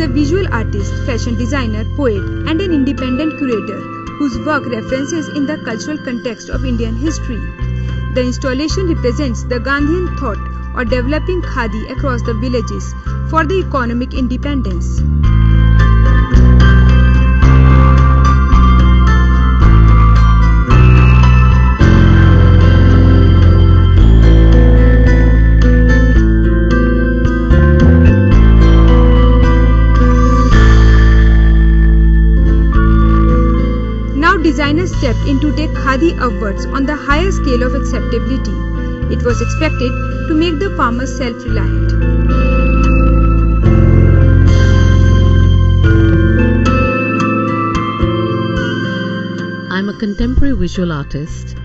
is a visual artist, fashion designer, poet, and an independent curator whose work references in the cultural context of Indian history. The installation represents the Gandhian thought or developing khadi across the villages for the economic independence. Designers stepped in to take khadi upwards on the higher scale of acceptability. It was expected to make the farmers self-reliant. I'm a contemporary visual artist.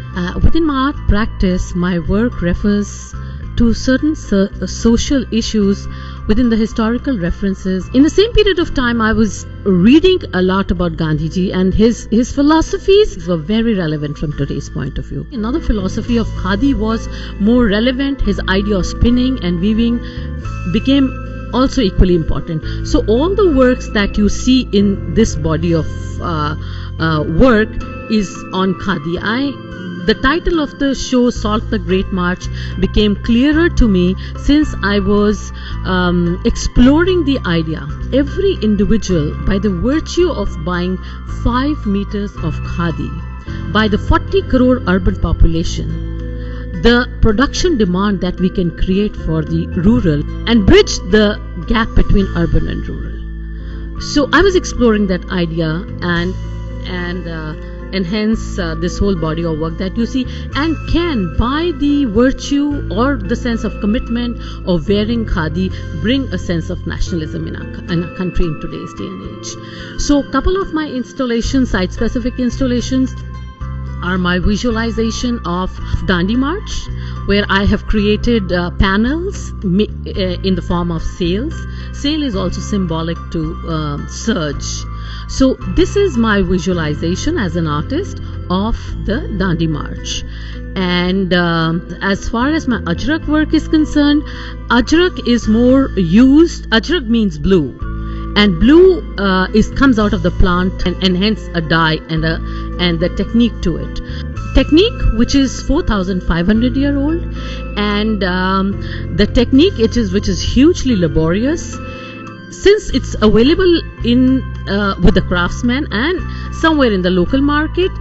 Within my art practice, my work refers to certain social issues within the historical references. In the same period of time, I was reading a lot about Gandhiji, and his philosophies were very relevant from today's point of view. Another philosophy of khadi was more relevant. His idea of spinning and weaving became also equally important. So all the works that you see in this body of work is on khadi. The title of the show, Salt the Great March, became clearer to me since I was exploring the idea. Every individual, by the virtue of buying 5 meters of khadi, by the 40 crore urban population, the production demand that we can create for the rural and bridge the gap between urban and rural. So I was exploring that idea and hence this whole body of work that you see, and can, by the virtue or the sense of commitment of wearing khadi, bring a sense of nationalism in a country in today's day and age. So a couple of my installations, site-specific installations, are my visualization of Dandi March, where I have created panels in the form of sails. Sail is also symbolic to surge. So this is my visualization as an artist of the Dandi March. And as far as my Ajrak work is concerned, Ajrak is more used. Ajrak means blue, and blue comes out of the plant, and hence a dye and the technique to it. Technique which is 4,500 year old, and the technique which is hugely laborious. Since it's available with the craftsman and somewhere in the local market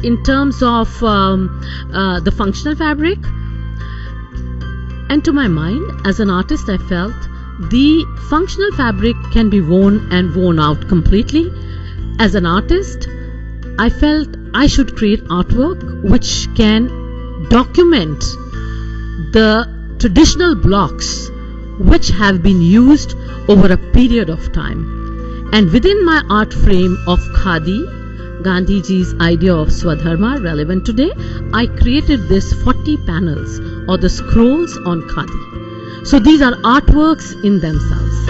in terms of the functional fabric, and to my mind as an artist, I felt the functional fabric can be worn and worn out completely. As an artist, I felt I should create artwork which can document the traditional blocks which have been used over a period of time. And within my art frame of khadi, Gandhiji's idea of Swadharma relevant today, I created this 40 panels or the scrolls on khadi. So these are artworks in themselves.